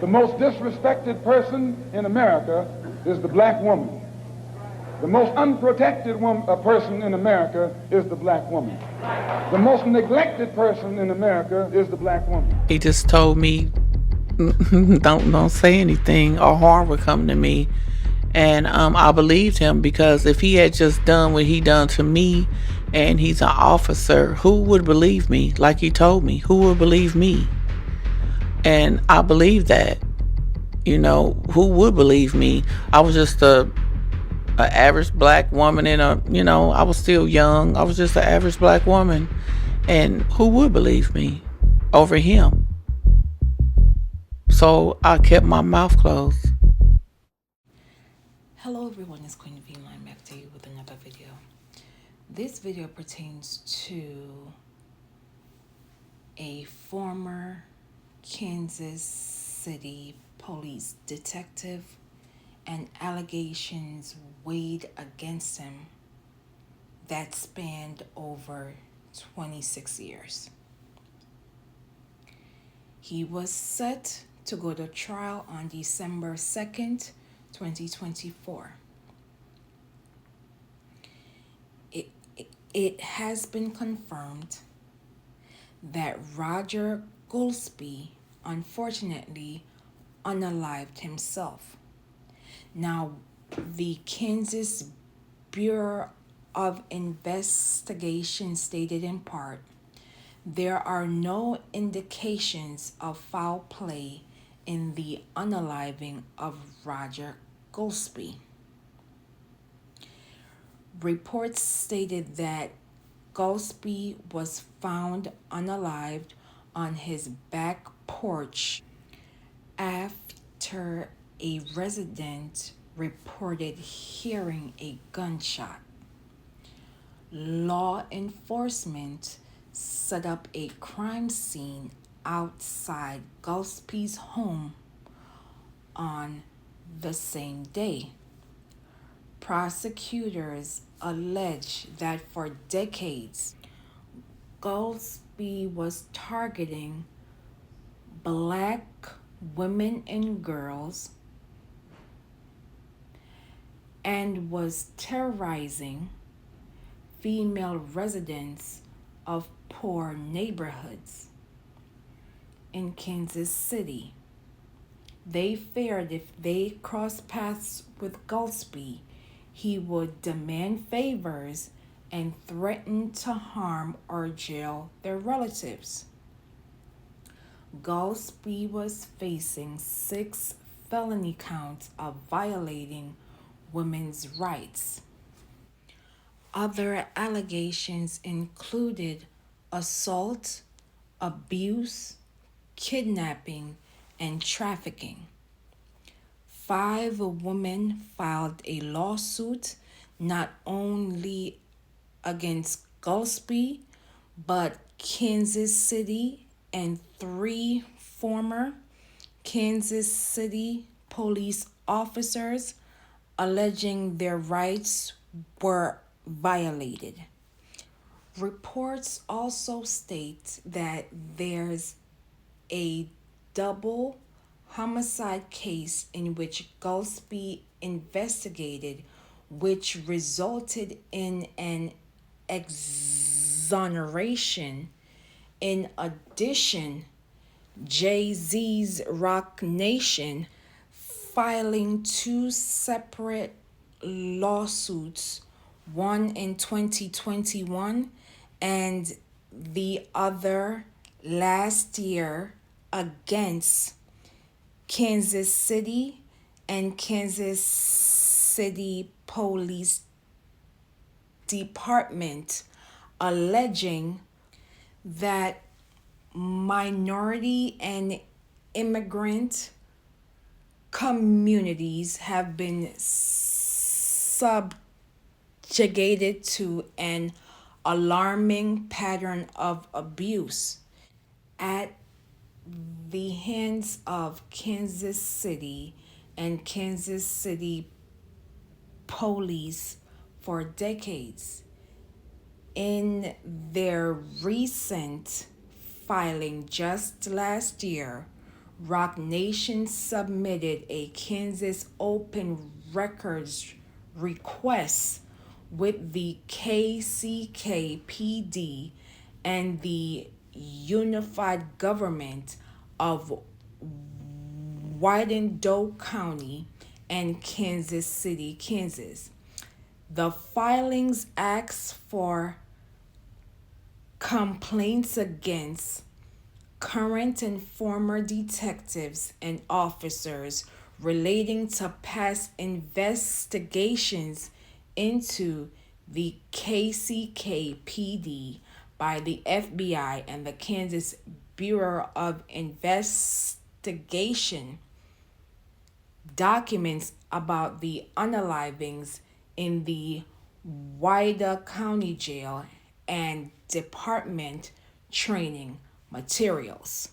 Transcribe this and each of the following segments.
The most disrespected person in America is the black woman. The most unprotected person in America is the black woman. The most neglected person in America is the black woman. He just told me, don't say anything or harm would come to me. And I believed him, because if he had just done what he done to me, and he's an officer, who would believe me? Like he told me, who would believe me? And I believe that. Who would believe me? I was just a average black woman I was still young. I was just an average black woman. And who would believe me over him? So I kept my mouth closed. Hello everyone, it's QueenVLionz back to you with another video. This video pertains to a former Kansas City police detective and allegations weighed against him that spanned over 26 years. He was set to go to trial on December 2nd, 2024. It has been confirmed that Roger Goldsby unfortunately unalived himself. Now, the Kansas Bureau of Investigation stated in part, there are no indications of foul play in the unaliving of Roger Goldsby. Reports stated that Goldsby was found unalived on his back porch after a resident reported hearing a gunshot. Law enforcement set up a crime scene outside Goldsby's home on the same day. Prosecutors allege that for decades, Goldsby was targeting black women and girls and was terrorizing female residents of poor neighborhoods in Kansas City. They feared if they crossed paths with Goldsby, he would demand favors and threaten to harm or jail their relatives. Goldsby was facing 6 felony counts of violating women's rights. Other allegations included assault, abuse, kidnapping, and trafficking. 5 women filed a lawsuit not only against Goldsby, but Kansas City and 3 former Kansas City police officers, alleging their rights were violated. Reports also state that there's a double homicide case in which Goldsby investigated, which resulted in an exoneration. In addition, Jay-Z's Roc Nation filing 2 separate lawsuits, one in 2021 and the other last year, against Kansas City and Kansas City Police Department, alleging that minority and immigrant communities have been subjugated to an alarming pattern of abuse at the hands of Kansas City and Kansas City police for decades. In their recent filing just last year, Roc Nation submitted a Kansas Open Records request with the KCK-PD and the Unified Government of Wyandotte County and Kansas City, Kansas. The filings ask for complaints against current and former detectives and officers relating to past investigations into the KCK-PD by the FBI and the Kansas Bureau of Investigation, documents about the unalivings in the Wyandotte County Jail, and department training materials.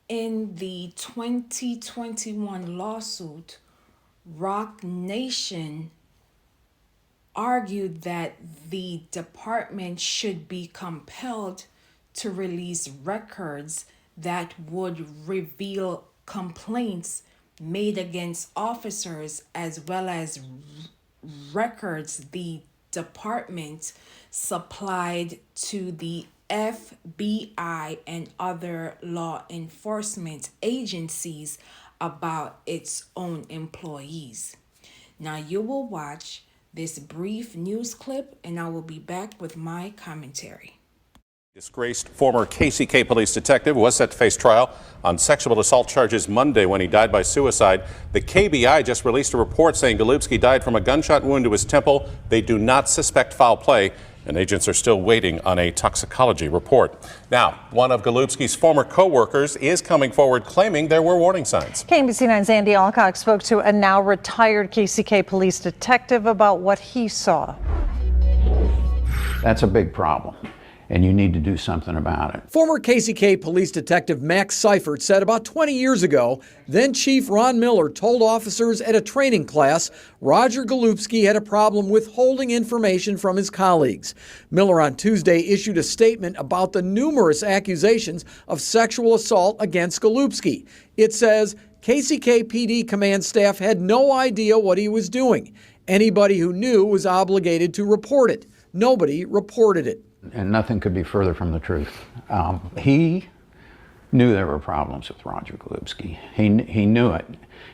In the 2021 lawsuit, Roc Nation argued that the department should be compelled to release records that would reveal complaints made against officers, as well as records the department supplied to the FBI and other law enforcement agencies about its own employees. Now you will watch this brief news clip and I will be back with my commentary. Disgraced former KCK police detective was set to face trial on sexual assault charges Monday when he died by suicide. The KBI just released a report saying Golubski died from a gunshot wound to his temple. They do not suspect foul play, and agents are still waiting on a toxicology report. Now, one of Golubski's former co-workers is coming forward claiming there were warning signs. KMBC9's Andy Alcock spoke to a now retired KCK police detective about what he saw. That's a big problem, and you need to do something about it. Former KCK police detective Max Seifert said about 20 years ago, then Chief Ron Miller told officers at a training class Roger Golubski had a problem withholding information from his colleagues. Miller on Tuesday issued a statement about the numerous accusations of sexual assault against Golubski. It says KCK PD command staff had no idea what he was doing. Anybody who knew was obligated to report it. Nobody reported it. And nothing could be further from the truth. He knew there were problems with Roger Golubski. He knew it,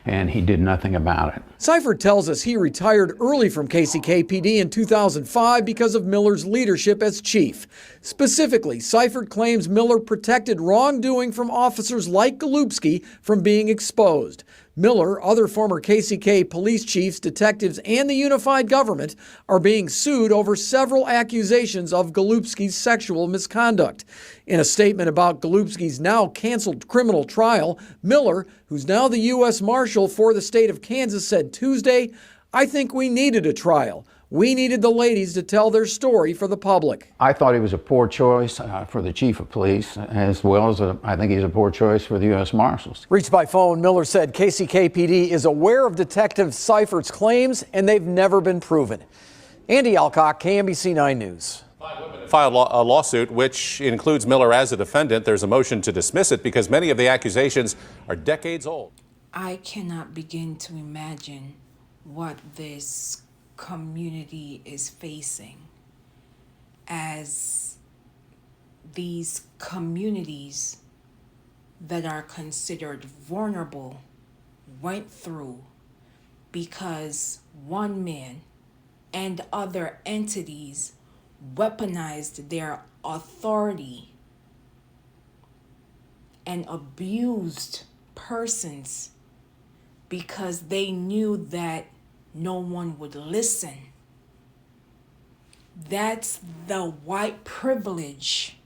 and he did nothing about it. Seifert tells us he retired early from KCK PD in 2005 because of Miller's leadership as chief. Specifically, Seifert claims Miller protected wrongdoing from officers like Golubski from being exposed. Miller, other former KCK police chiefs, detectives, and the unified government are being sued over several accusations of Golubski's sexual misconduct. In a statement about Golubski's now canceled criminal trial, Miller, who's now the U.S. Marshal for the state of Kansas, said Tuesday, "I think we needed a trial. We needed the ladies to tell their story for the public." I thought he was a poor choice for the chief of police, as well as I think he's a poor choice for the U.S. Marshals. Reached by phone, Miller said KCK PD is aware of Detective Seifert's claims and they've never been proven. Andy Alcock, KMBC 9 News. Filed a lawsuit which includes Miller as a defendant. There's a motion to dismiss it because many of the accusations are decades old. I cannot begin to imagine what this community is facing as these communities that are considered vulnerable went through because one man and other entities weaponized their authority and abused persons because they knew that no one would listen. That's the white privilege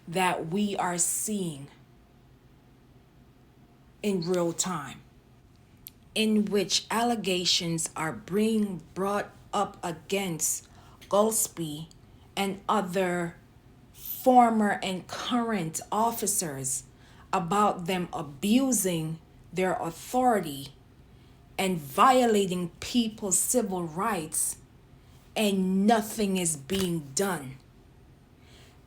that we are seeing in real time, in which allegations are being brought up against Golubski and other former and current officers about them abusing their authority and violating people's civil rights, and nothing is being done.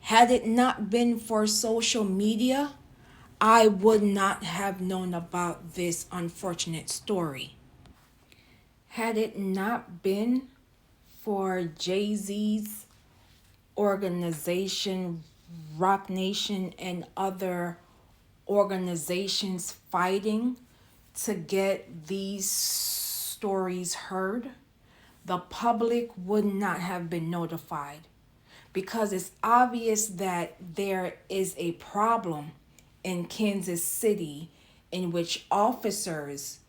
Had it not been for social media, I would not have known about this unfortunate story. Had it not been for Jay-Z's organization, Roc Nation, and other organizations fighting to get these stories heard, the public would not have been notified, because it's obvious that there is a problem in Kansas City in which officers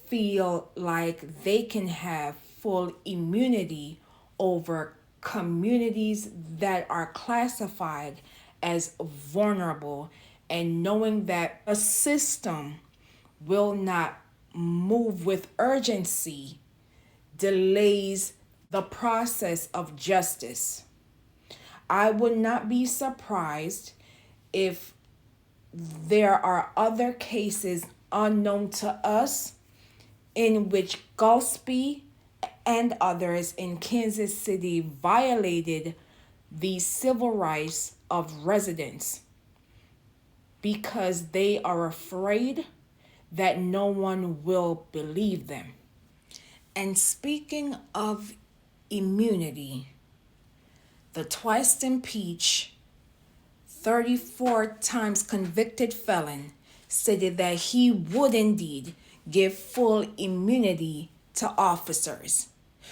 feel like they can have full immunity over communities that are classified as vulnerable, and knowing that a system will not move with urgency delays the process of justice. I would not be surprised if there are other cases unknown to us in which Gillespie and others in Kansas City violated the civil rights of residents because they are afraid that no one will believe them. And speaking of immunity, the twice impeached, 34 times convicted felon stated that he would indeed give full immunity to officers.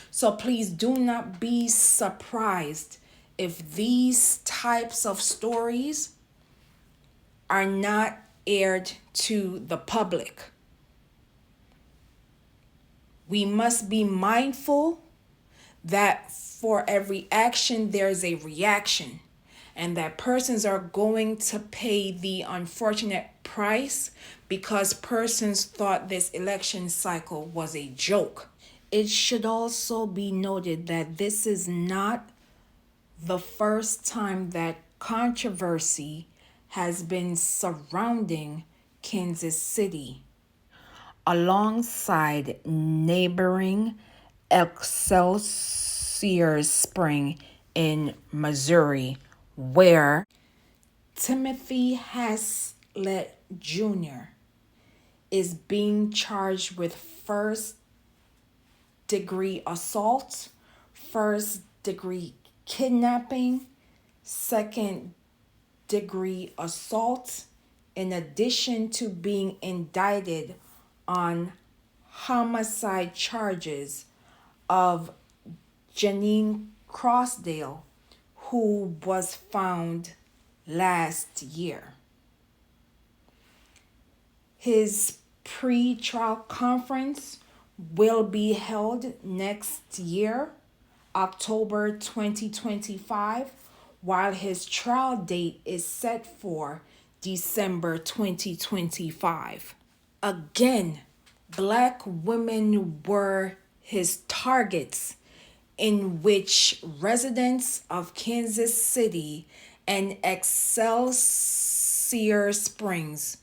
So please do not be surprised if these types of stories are not aired to the public. We must be mindful that for every action there's a reaction, and that persons are going to pay the unfortunate price because persons thought this election cycle was a joke. It should also be noted that this is not the first time that controversy has been surrounding Kansas City, alongside neighboring Excelsior Spring in Missouri, where Timothy Haslett Jr. is being charged with first-degree assault, first-degree kidnapping, second-degree assault, in addition to being indicted on homicide charges of Janine Crossdale, who was found last year. His pre-trial conference will be held next year, October 2025, while his trial date is set for December 2025. Again, Black women were his targets, in which residents of Kansas City and Excelsior Springs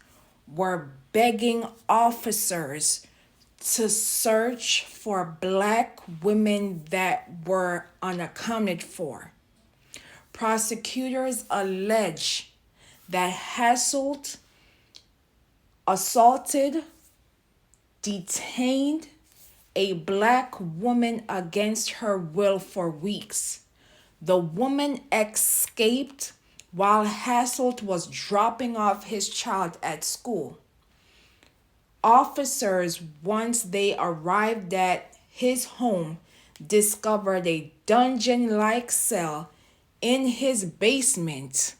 were begging officers to search for Black women that were unaccounted for. Prosecutors allege that Haslett assaulted, detained a Black woman against her will for weeks. The woman escaped while Haslett was dropping off his child at school. Officers, once they arrived at his home, discovered a dungeon-like cell in his basement,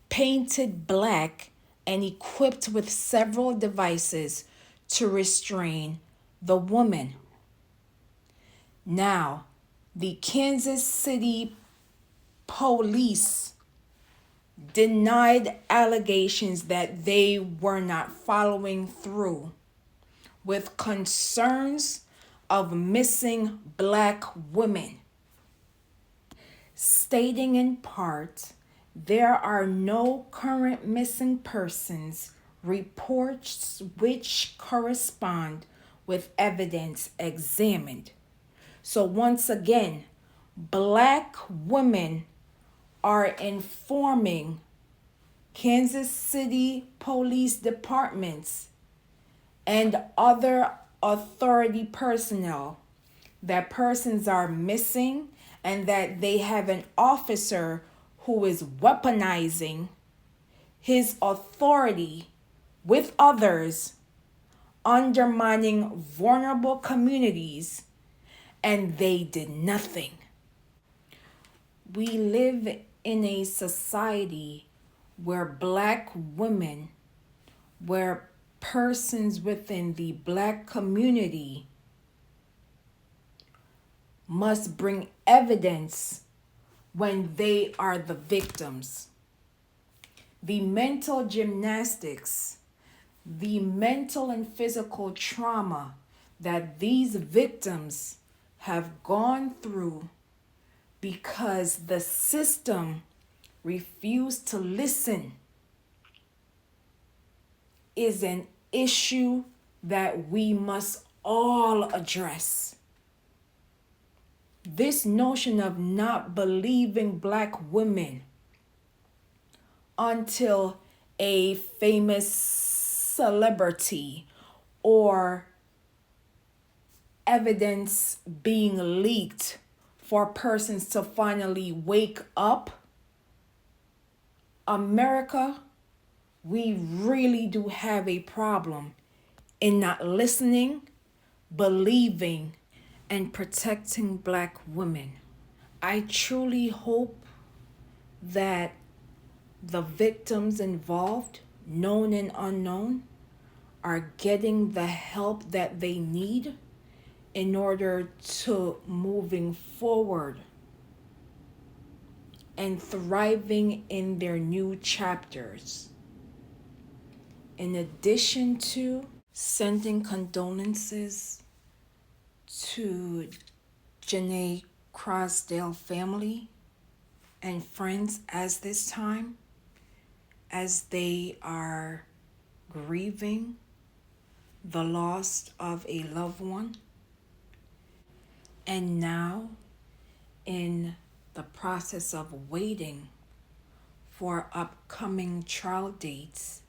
painted black and equipped with several devices to restrain the woman. Now, the Kansas City police denied allegations that they were not following through with concerns of missing Black women, stating in part, there are no current missing persons reports which correspond with evidence examined. So once again, Black women are informing Kansas City police departments, and other authority personnel that persons are missing and that they have an officer who is weaponizing his authority with others, undermining vulnerable communities, and they did nothing. We live in a society where Black women, where persons within the Black community must bring evidence when they are the victims. The mental gymnastics, the mental and physical trauma that these victims have gone through because the system refused to listen is an issue that we must all address. This notion of not believing Black women until a famous celebrity or evidence being leaked for persons to finally wake up. America, we really do have a problem in not listening, believing, and protecting Black women. I truly hope that the victims involved, known and unknown, are getting the help that they need in order to moving forward and thriving in their new chapters. In addition to sending condolences to Janae Crosdale family and friends as this time, as they are grieving the loss of a loved one, and now in the process of waiting for upcoming trial dates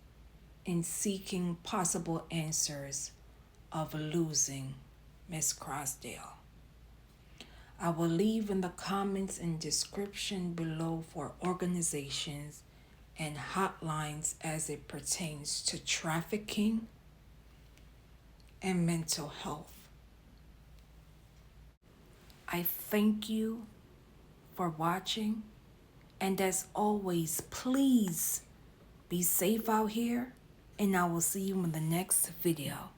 and seeking possible answers of losing Miss Crosdale. I will leave in the comments and description below for organizations and hotlines as it pertains to trafficking and mental health. I thank you for watching, and as always, please be safe out here, and I will see you in the next video.